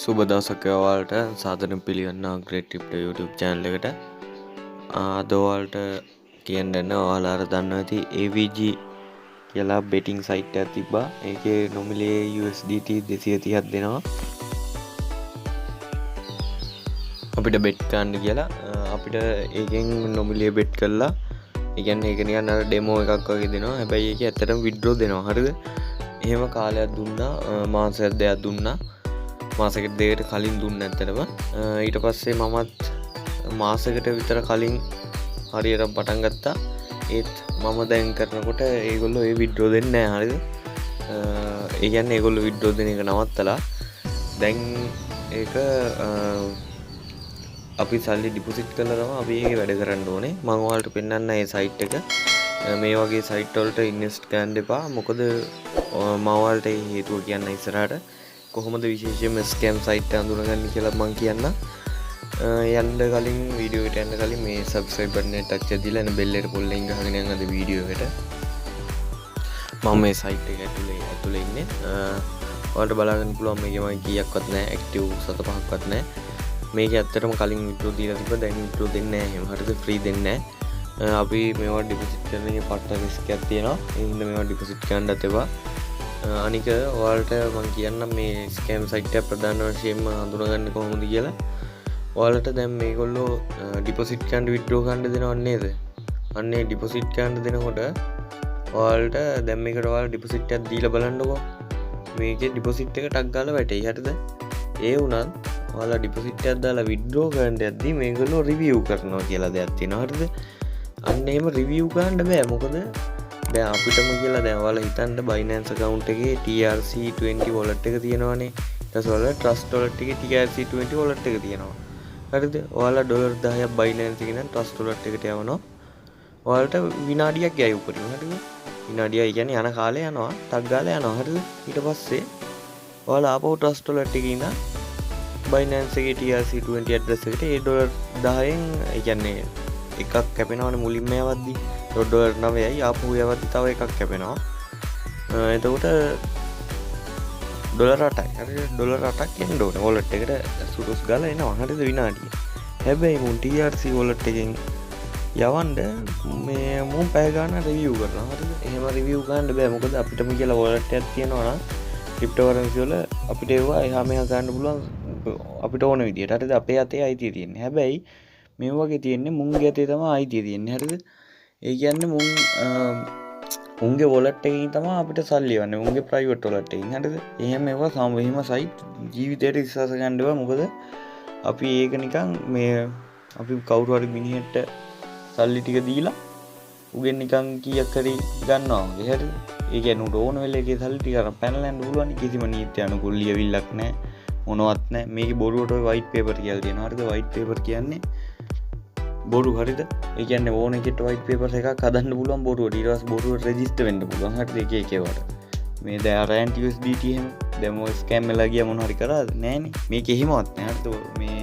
සුබ දවසක් ඔයාලට සාදරයෙන් පිළිගන්නවා Great Tip YouTube channel එකට. අද ඔයාලට කියන්න ඔයාලා අර දන්නවා ඇති AVG කියලා betting site එකක් තිබ්බා. ඒකේ නොමිලේ USDT 230ක් දෙනවා. අපිට bet ගන්න කියලා අපිට ඒකෙන් නොමිලේ bet කරලා ඒ කියන්නේ ඒක නිකන් අර demo එකක් වගේ දෙනවා. හැබැයි ඒකේ ඇත්තටම withdraw දෙනවා. හරිද? එහෙම කාලයක් දුන්නා මාසයක් දෙකක් දුන්නා. මාසෙකට දෙකට කලින් දුන්න ඇත්තටම ඊට පස්සේ මමත් මාසෙකට විතර කලින් හරියට පටන් ගත්තා. ඒත් මම දැන් කරනකොට ඒගොල්ලෝ ඒ විඩ්‍රෝ දෙන්නේ නැහැ. හරිද? ඒ කියන්නේ ඒගොල්ලෝ විඩ්‍රෝ දෙන එක නවත්තලා දැන් ඒක අපි සල්ලි ඩිපොසිට් කරලා තමයි අපි ඒක වැඩ කරන්න ඕනේ. මම ඔයාලට පෙන්නන්න මේ සයිට් එක. මේ වගේ සයිට් වලට ඉන්වෙස්ට් කරන්න එපා. මොකද මම ඔයාලට හේතුව කියන්න ඉස්සරහට කොහොමද විශේෂයෙන්ම ස්කෑම් සයිට් එක අඳුනගන්නේ කියලා මම කියන්න. යන්න කලින් වීඩියෝ එකට යන්න කලින් මේ subscribe button එක ටච් කරලා එන bell එක පොල්ලෙන් ගහගෙන යන්න අද වීඩියෝ එකට. මම මේ සයිට් එක ඇතුලේ ඉන්නේ. ඔයාලට බලාගන්න පුළුවන් මේකේ මම කීයක්වත් නැහැ, active 7-5ක්වත් නැහැ. මේක ඇත්තටම කලින් withdraw දීලා තිබ්බා. දැන් withdraw දෙන්නේ නැහැ. එහෙම හරිද? free දෙන්නේ නැහැ. අපි මේවා deposit කරන එකේ පට්ට risk එකක් තියෙනවා. ඒ හින්දා මේවා deposit කරන්නත් එපා. අනික ඔයාලට මම කියන්නම් මේ ස්කෑම් සයිට් එක ප්‍රධාන වශයෙන්ම හඳුනගන්නේ කොහොමද කියලා. ඔයාලට දැන් මේගොල්ලෝ ඩිපොසිට් කරන්න විත්ඩ්‍රෝ කරන්න දෙනව නේද? අන්නේ ඩිපොසිට් කරන්න දෙනකොට ඔයාලට දැන් මේකට ඔයාලා ඩිපොසිට් එකක් දීලා බලන්නකෝ. මේකේ ඩිපොසිට් එක ටක් ගාලා වැටෙයි. හරිද? ඒ වුණත් ඔයාලා ඩිපොසිට් එකක් දාලා විත්ඩ්‍රෝ කරන්න යද්දී මේගොල්ලෝ රිවිව් කරනවා කියලා දෙයක් තියෙනවා. හරිද? අන්න එහෙම රිවිව් කරන්න බෑ. මොකද දැන් අපිටම කියලා දැන් ඔයාලා හිතන්න Binance account එකේ TRC20 wallet එක තියෙනවානේ. ඊට පස්සේ ඔයාලා Trust wallet එකේ TRC20 wallet එක තියෙනවා. හරිද? ඔයාලා $10ක් Binance එකේ නම් Trust wallet එකට යවනවා. ඔයාලට විනාඩියක් යයි උඩින්. හරිද? විනාඩියයි කියන්නේ යන කාලේ යනවා. ටක් ගාලා යනවා. හරිද? ඊට පස්සේ ඔයාලා ආපහු Trust wallet එකේ ඉඳන් Binance එකේ TRC20 address එකට ඒ $10න් ඒ කියන්නේ එකක් කැපෙනවනේ මුලින්ම යවද්දී. $9යි ආපහු යවද්දි තව එකක් කැපෙනවා. එතකොට $8යි. හරිද? $8ක් එන්න ඕනේ wallet එකට සුරුස් ගාලා එනවා. හරිද? විනාඩිය. හැබැයි මුන් TRC wallet එකෙන් යවන්න මේ මුන් පැය ගන්න රිවිව් කරනවා. හරිද? එහෙම රිවිව් ගන්න බෑ. මොකද අපිටම කියලා wallet එකක් තියෙනවා නම් cryptocurrency වල අපිට ඒවා එහා මෙහා ගන්න පුළුවන් අපිට ඕන විදියට. හරිද? අපේ අතේ අයිතිය තියෙන්නේ. හැබැයි මේ වගේ තියෙන්නේ මුන්ගේ අතේ තමයි අයිතිය තියෙන්නේ. හරිද? ඒ කියන්නේ මුන්ගේ wallet එකකින් තමයි අපිට සල්ලි යවන්නේ. මුන්ගේ private wallet එකකින්. හරිද? එහෙම ඒවා එහෙම site ජීවිතේට විශ්වාස කරන්න බෑ. මොකද අපි ඒක නිකන් මේ අපි කවුරු හරි මිනිහෙක්ට සල්ලි ටික දීලා උගෙන් නිකන් කීයක් හරි ගන්නවා වගේ. හරිද? ඒ කියන්නේ උඩ ඕන වෙලේ ඒකේ සල්ලි ටික අරන් පැනලා යන්න පුළුවන්. කිසිම නීති අනුකූල ලියවිල්ලක් නැහැ. මොනවත් නැහැ. මේකේ බොරුවට ඔය white paper කියලා තියෙනවා. හරිද? white paper කියන්නේ බොරු. හරිද? ඒ කියන්නේ ඕන එකට white paper එකක් හදන්න පුළුවන් බොරුවට. ඊට පස්සේ බොරුවට register වෙන්න පුළුවන්. හරිද? එක එක ඒවාට. මේ දැන් rent USDT එහෙම දැන් මොකද scam වෙලා ගියා මොන හරි කරාද? නෑනේ. මේක එහෙමවත් නෑ. හරිද? මේ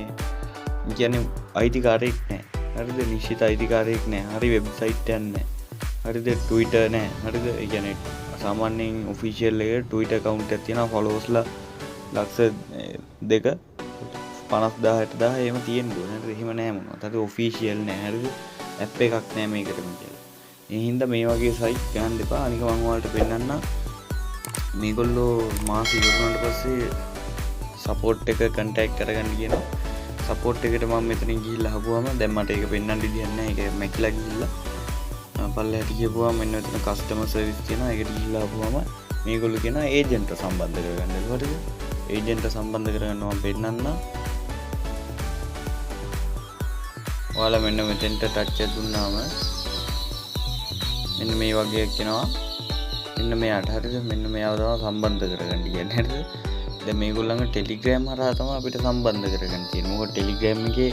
කියන්නේ අයිතිකාරයෙක් නෑ. හරිද? නිශ්චිත අයිතිකාරයෙක් නෑ. හරි වෙබ්සයිට් එකක් නෑ. හරිද? Twitter නෑ. හරිද? ඒ කියන්නේ සාමාන්‍යයෙන් official එකේ Twitter account එකක් තියෙනවා followers ලා ලක්ෂ 2 50,000 60,000 එහෙම තියෙන්න ඕනේ. හරිද? එහෙම නෑ මොනවද? හරි ඔෆිෂියල් නෑ. හරිද? ඇප් එකක් නෑ මේකටම කියලා. ඒ හින්දා මේ වගේ සයිට් ගන්න එපා. අනික මම ඔයාලට පෙන්නන්න මේගොල්ලෝ මාස ඉවරනට පස්සේ සපෝට් එක කන්ටැක්ට් කරගන්න කියනවා. සපෝට් එකට මම මෙතනින් ගිහිල්ලා අහපුවාම දැන් මට ඒක පෙන්වන්න විදියක් නෑ. ඒක මැකිලා ගිහිල්ලා පල්ලෙහාට ගිහපුවාම මෙන්න මෙතන කස්ටමර් සර්විස් තියෙනවා. ඒකට ගිහිල්ලා අහපුවාම මේගොල්ලෝ කියනවා ඒජන්ට් සම්බන්ධ කරගන්න. හරිද? ඒජන්ට් සම්බන්ධ කරගන්න මම පෙන්නන්න. ඔයාලා මෙන්න මෙතෙන්ට ටච් එක දුන්නාම මෙන්න මේ වගේ එක්කෙනවා. මෙන්න මෙයාට. හරිද? මෙන්න මෙයාව තමයි සම්බන්ධ කරගන්න කියන්නේ. හරිද? දැන් මේගොල්ලන්ගේ Telegram හරහා තමයි අපිට සම්බන්ධ කරගන්න තියෙන්නේ. මොකද Telegram එකේ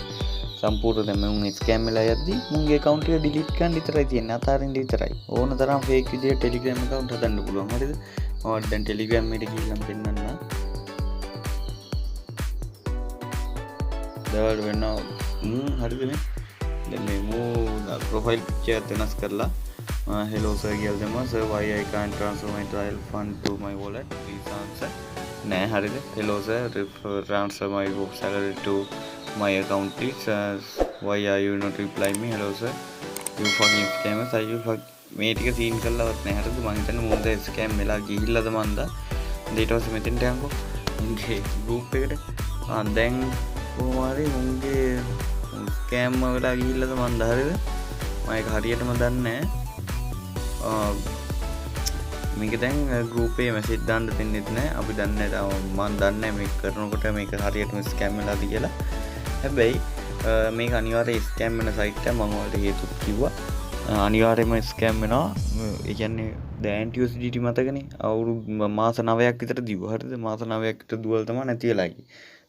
සම්පූර්ණ දැන් මුන් ස්කෑම් වෙලා යද්දී මුන්ගේ account එක delete කරන්න විතරයි තියෙන්නේ. අතාරින්න විතරයි. ඕන තරම් fake විදියට Telegram account හදන්න පුළුවන්. හරිද? මම දැන් Telegram එකට ගිහිල්ලා පෙන්නන්න. දවල් වෙනවා. හරිද මේ? දැන් මේ මෝ ප්‍රොෆයිල් පික්චර් එක වෙනස් කරලා hello sir කියලා දැම්මා. sir why I can't transfer my trial fund to my wallet, please answer. නෑ හරිද? hello sir, transfer my salary to my account please. Why are you not reply me? hello sir, you fucking scammers, are you fuck මේ ටික scene කරලවත් නෑ හරිද? මං හිතන්නේ මොන්ද scam වෙලා ගිහිල්ලාද මන්ද. ඊට පස්සේ මෙතෙන්ට යන්කෝ මුන්ගේ group එකට. දැන් කොහොම හරි මුන්ගේ ස්කෑම් වෙලා ගිහිල්ලාද මන්ද හරිද? මම ඒක හරියටම දන්නේ නෑ. මේක දැන් group එකේ message දාන්න දෙන්නෙත් නෑ. අපි දන්නේ නැහැ. මම දන්නේ මේක කරනකොට මේක හරියටම ස්කෑම් වෙලාද කියලා. හැබැයි මේක අනිවාර්යයෙන් ස්කෑම් වෙන සයිට් එක මම ඔයාලට හේතුත් කිව්වා. අනිවාර්යයෙන්ම ස්කෑම් වෙනවා. ඒ කියන්නේ දැන් USDT මතකනේ අවුරුදු මාස 9ක් විතර දිව්වා. හරිද? මාස 9ක් විතර දුවල තමයි නැති වෙලා ගියේ.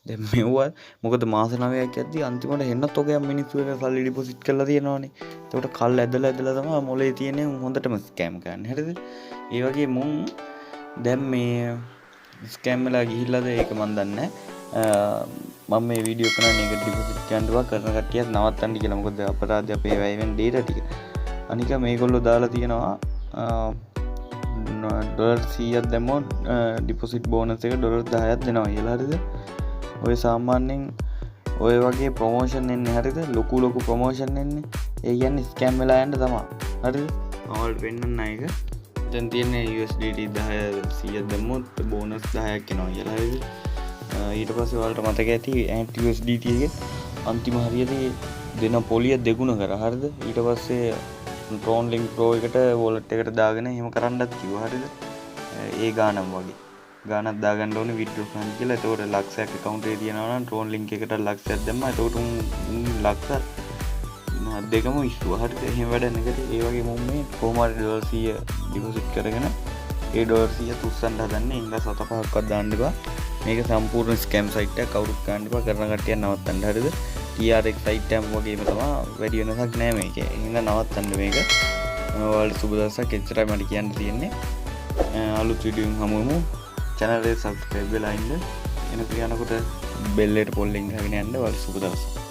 දැන් මෙව්වා මොකද මාස 9ක් යද්දි අන්තිමට හෙන්නත් ඔකයක් මිනිස්සු එක සල්ලි ඩිපොසිට් කරලා තියෙනවානේ. ඒකට කල් ඇදලා තමයි මොලේ තියෙන්නේ හොඳටම ස්කෑම් කරන්නේ. හරිද? ඒ වගේ මුන් දැන් මේ ස්කෑම් වෙලා ගිහිල්ලාද ඒක මන් දන්නේ නැහැ. මම මේ වීඩියෝ කරන්නේ ඒක ඩිපොසිට් කරනවා කරන කට්ටියත් නවත්තන්න කියලා. මොකද අපරාධය අපේ වැයෙන data ටික. අනික මේගොල්ලෝ දාලා තියෙනවා ඩොලර් 100ක් දැම්මොත් ඩිපොසිට් බෝනස් එක ඩොලර් 10ක් දෙනවා කියලා. හරිද? ඔය සාමාන්‍යයෙන් ඔය වගේ ප්‍රොමෝෂන් එන්නේ හරිද? ලොකු ප්‍රොමෝෂන් එන්නේ. ඒ කියන්නේ ස්කෑම් වෙලා යන්න තමයි. හරිද? මම ඔයාලට පෙන්නන්න ඒක. දැන් තියෙන්නේ USDT 10 100ක් දැම්මොත් බෝනස් 10ක් එනවා කියලා. හරිද? ඊට පස්සේ ඔයාලට මතක ඇති ඇන්ටි USDT එකේ අන්තිම හරියදී දෙන පොලිය දෙගුණ කරා. හරිද? ඊට පස්සේ Tron Link Pro එකට wallet එකට දාගෙන එහෙම කරන්නත් කිව්වා. හරිද? ඒ ගානම වගේ ගානක් දාගන්න ඕනේ withdraw fund කියලා. එතකොට ලක්ෂයක් account එකේ තියනවා නම් Tron Link එකට ලක්ෂයක් දැම්මා. එතකොට ලක්ෂ දෙකම ඉස්සුවා. හරිද? එහෙම වැඩ නැගටි. ඒ වගේ මොම් මේ කොහොම හරි ඩොලර් 100 ඩිපොසිට් කරගෙන ඒ ඩොලර් 100 තුස්සන්න හදන්නේ. ඉංග්‍රීසි 7-5ක්වත් දාන්න එපා. මේක සම්පූර්ණ ස්කෑම් සයිට් එකක්. කවුරුත් ගන්න එපා. කරන කට්ටිය නවත්තන්න. හරිද? TRX සයිට් එකම වගේම තමයි. වැඩි වෙනසක් නෑ මේකේ. එහෙනම් නවත්තන්න මේක. ඔයාලට සුබ දවසක්. එච්චරයි මට කියන්න තියෙන්නේ. අලුත් වීඩියෝ එකකින් හමුවෙමු. channel එක subscribe වෙලා ඉන්න. එන පියානකොට bell එකට පොල් එක ගහගෙන යන්න. ඔයාලට සුබ දවසක්.